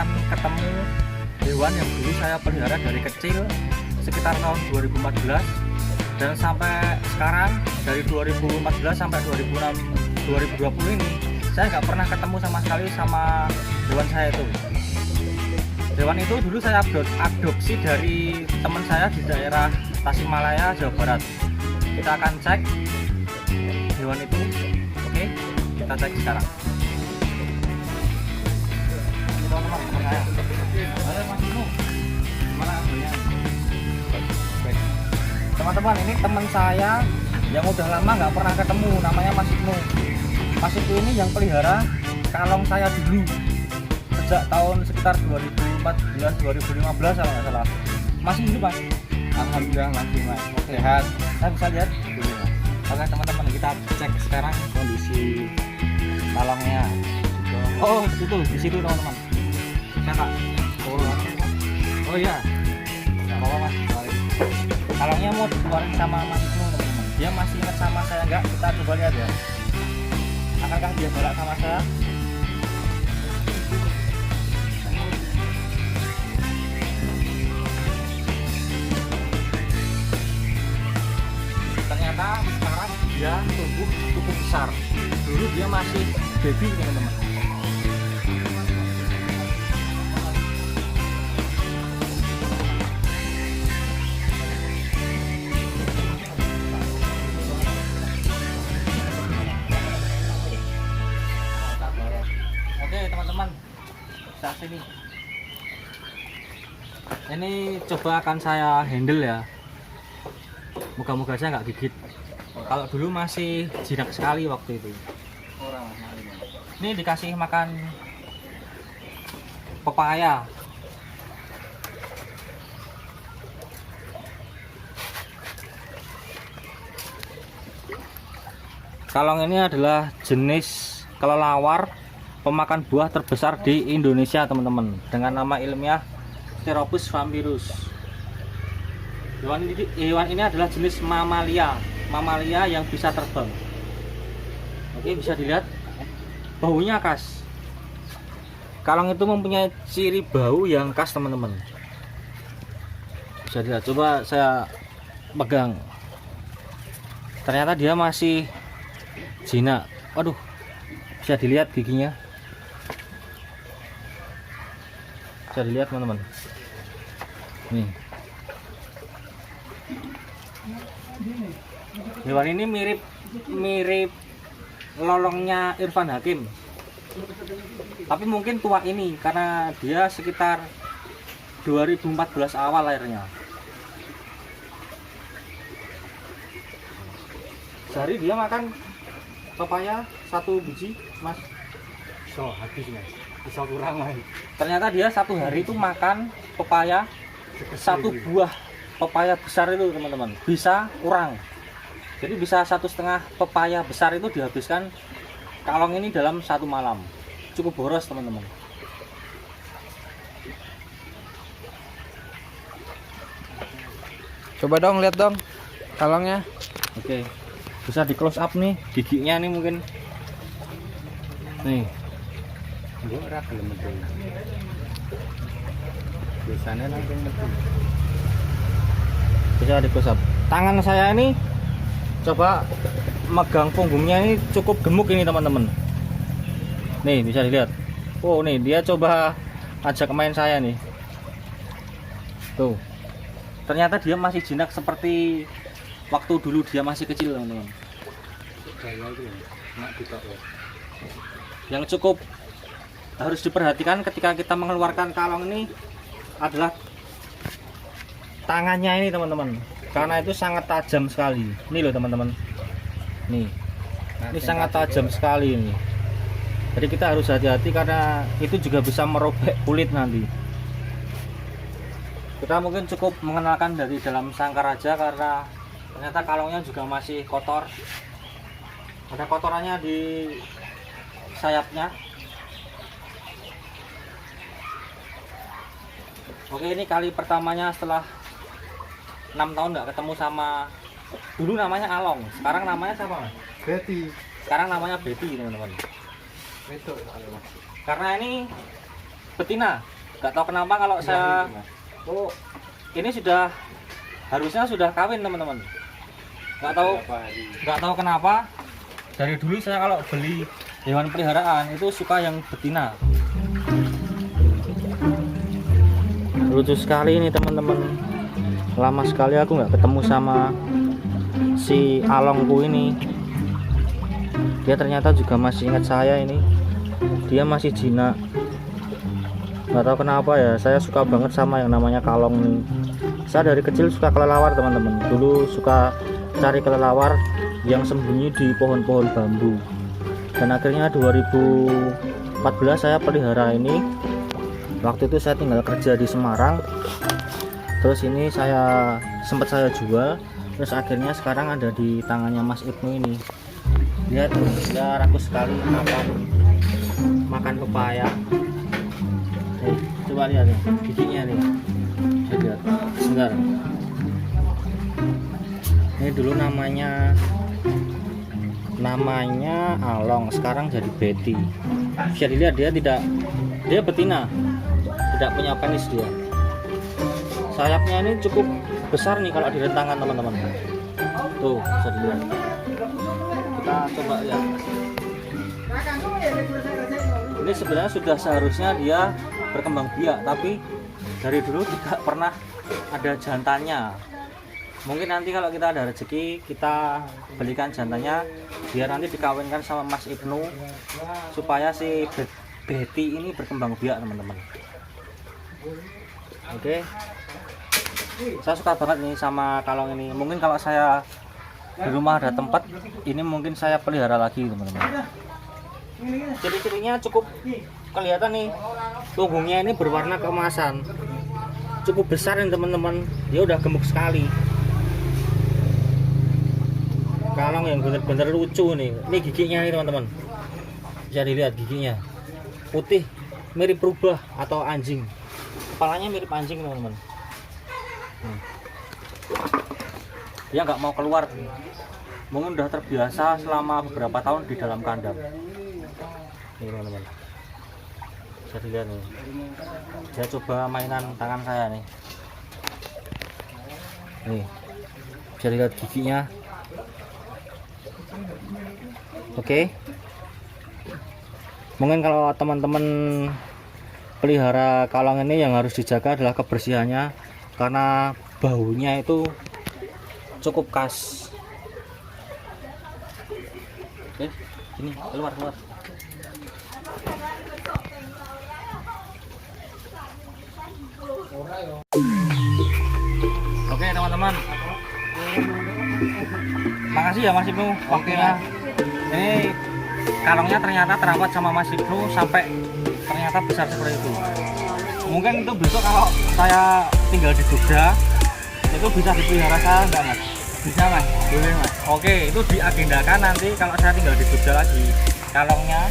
akan ketemu hewan yang dulu saya pelihara dari kecil sekitar tahun 2014 dan sampai sekarang dari 2014 sampai 2020 ini saya nggak pernah ketemu sama sekali sama hewan saya itu. Hewan itu dulu saya adopsi dari teman saya di daerah Tasikmalaya, Jawa Barat. Kita akan cek hewan itu. Oke, kita cek sekarang. Ini teman-teman, teman saya. Halo Mas Ibnu, gimana kabarnya? Baik. Teman-teman, ini teman saya yang udah lama nggak pernah ketemu, namanya Mas Ibnu. Mas Ibnu ini yang pelihara kalong saya dulu sejak tahun sekitar 2014-2015 kalau nggak salah. Masih hidup Mas? Alhamdulillah masih Mas. Sehat. Saya bisa lihat dulu Mas. Oke teman-teman, kita cek sekarang kondisi kalongnya. Oh itu di situ teman-teman. Saya tak. Oh iya. Nggak apa-apa Mas. Kalongnya mau dikeluarin sama Mas Ibnu teman-teman. Dia masih ingat sama saya nggak? Kita coba lihat ya. Akankah dia galak sama saya? Ternyata sekarang dia tumbuh cukup besar. Dulu dia masih baby teman-teman. Oke teman-teman, saat ini coba akan saya handle ya. Moga-moga saya nggak gigit. Kalau dulu masih jinak sekali waktu itu. Ini dikasih makan pepaya. Kalong ini adalah jenis kelelawar pemakan buah terbesar di Indonesia teman-teman, dengan nama ilmiah Pteropus vampirus. Hewan ini adalah jenis mamalia yang bisa terbang. Oke, bisa dilihat baunya khas. Kalong itu mempunyai ciri bau yang khas teman-teman. Bisa dilihat, coba saya pegang. Ternyata dia masih jinak. Waduh, bisa dilihat giginya. Bisa dilihat teman-teman. Nih. Hewan ini mirip lolongnya Irfan Hakim. Tapi mungkin tua ini karena dia sekitar 2014 awal lahirnya. Sehari dia makan pepaya 1 biji, Mas. So, habis Mas. Bisa kurang Mas. Ternyata dia 1 hari itu makan pepaya 1 buah pepaya besar itu teman-teman. Bisa kurang. Jadi bisa 1,5 pepaya besar itu dihabiskan kalong ini dalam 1 malam. Cukup boros teman-teman. Coba dong, lihat dong kalongnya. Oke, bisa di close up nih giginya nih mungkin. Nih. Gua ora gelem metu. Biasanya langsung metu. Bisa di close up. Tangan saya ini coba megang punggungnya ini cukup gemuk ini teman-teman. Nih bisa dilihat. Oh nih dia coba ajak main saya nih. Tuh. Ternyata dia masih jinak seperti waktu dulu dia masih kecil teman-teman. Yang cukup harus diperhatikan ketika kita mengeluarkan kalong ini adalah tangannya ini teman-teman, karena itu sangat tajam sekali. Ini loh teman-teman, nih ini sangat tajam sekali ini. Jadi kita harus hati-hati karena itu juga bisa merobek kulit nanti. Kita mungkin cukup mengenalkan dari dalam sangkar aja karena ternyata kalongnya juga masih kotor. Ada kotorannya di sayapnya. Oke, ini kali pertamanya setelah 6 tahun nggak ketemu sama, dulu namanya Along, sekarang namanya siapa? Betty. Sekarang namanya Betty teman-teman. Itu. Karena ini betina. Nggak tahu kenapa kalau saya oh ini harusnya sudah kawin teman-teman. Nggak tahu kenapa dari dulu saya kalau beli hewan peliharaan itu suka yang betina. Lucu sekali ini teman-teman. Lama sekali aku nggak ketemu sama si alongku ini. Dia ternyata juga masih ingat saya ini. Dia masih jinak. Nggak tahu kenapa ya, saya suka banget sama yang namanya kalong ini. Saya dari kecil suka kelelawar teman-teman. Dulu suka cari kelelawar yang sembunyi di pohon-pohon bambu. Dan akhirnya 2014 saya pelihara ini. Waktu itu saya tinggal kerja di Semarang. Terus ini sempat saya jual. Terus akhirnya sekarang ada di tangannya Mas Ibnu ini. Lihat tuh, dia rakus sekali makan pepaya. Coba lihat nih, giginya nih. Lihat, sebentar. Ini dulu namanya Along, sekarang jadi Betty. Bisa dilihat dia betina, tidak punya penis dia. Sayapnya ini cukup besar nih kalau direntangkan teman-teman. Tuh bisa dilihat. Kita coba lihat. Ini sebenarnya sudah seharusnya dia berkembang biak, tapi dari dulu tidak pernah ada jantannya. Mungkin nanti kalau kita ada rezeki kita belikan jantannya biar nanti dikawinkan sama Mas Ibnu supaya si Betty ini berkembang biak teman-teman. Oke. Saya suka banget nih sama kalong ini. Mungkin kalau saya di rumah ada tempat ini mungkin saya pelihara lagi teman-teman. Ciri-cirinya cukup kelihatan nih. Punggungnya ini berwarna keemasan. Cukup besar nih teman-teman. Dia udah gemuk sekali. Kalong yang bener-bener lucu nih. Ini giginya nih teman-teman. Bisa dilihat giginya. Putih, mirip rubah atau anjing. Kepalanya mirip anjing teman-teman. Dia nggak mau keluar. Mungkin udah terbiasa selama beberapa tahun di dalam kandang. Ini teman-teman. Bisa dilihat nih. Dia coba mainan tangan saya nih. Nih. Bisa dilihat giginya. Oke. Mungkin kalau teman-teman pelihara kalong ini yang harus dijaga adalah kebersihannya karena baunya itu cukup khas. Oke, ini keluar. Oke teman-teman. Makasih ya Mas Ibnu waktunya. Ini kalongnya ternyata terawat sama Mas Ibnu sampai ternyata besar seperti itu. Mungkin itu besok kalau saya tinggal di Jogja itu bisa dipelihara saya enggak Mas? Bisa Mas? Boleh Mas. Oke, itu diagendakan nanti kalau saya tinggal di Jogja lagi kalongnya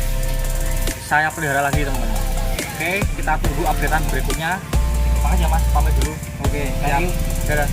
saya pelihara lagi teman-teman. Oke, kita tunggu updatean berikutnya. Makasih ya Mas, pamit dulu. Oke, siap. Dadah.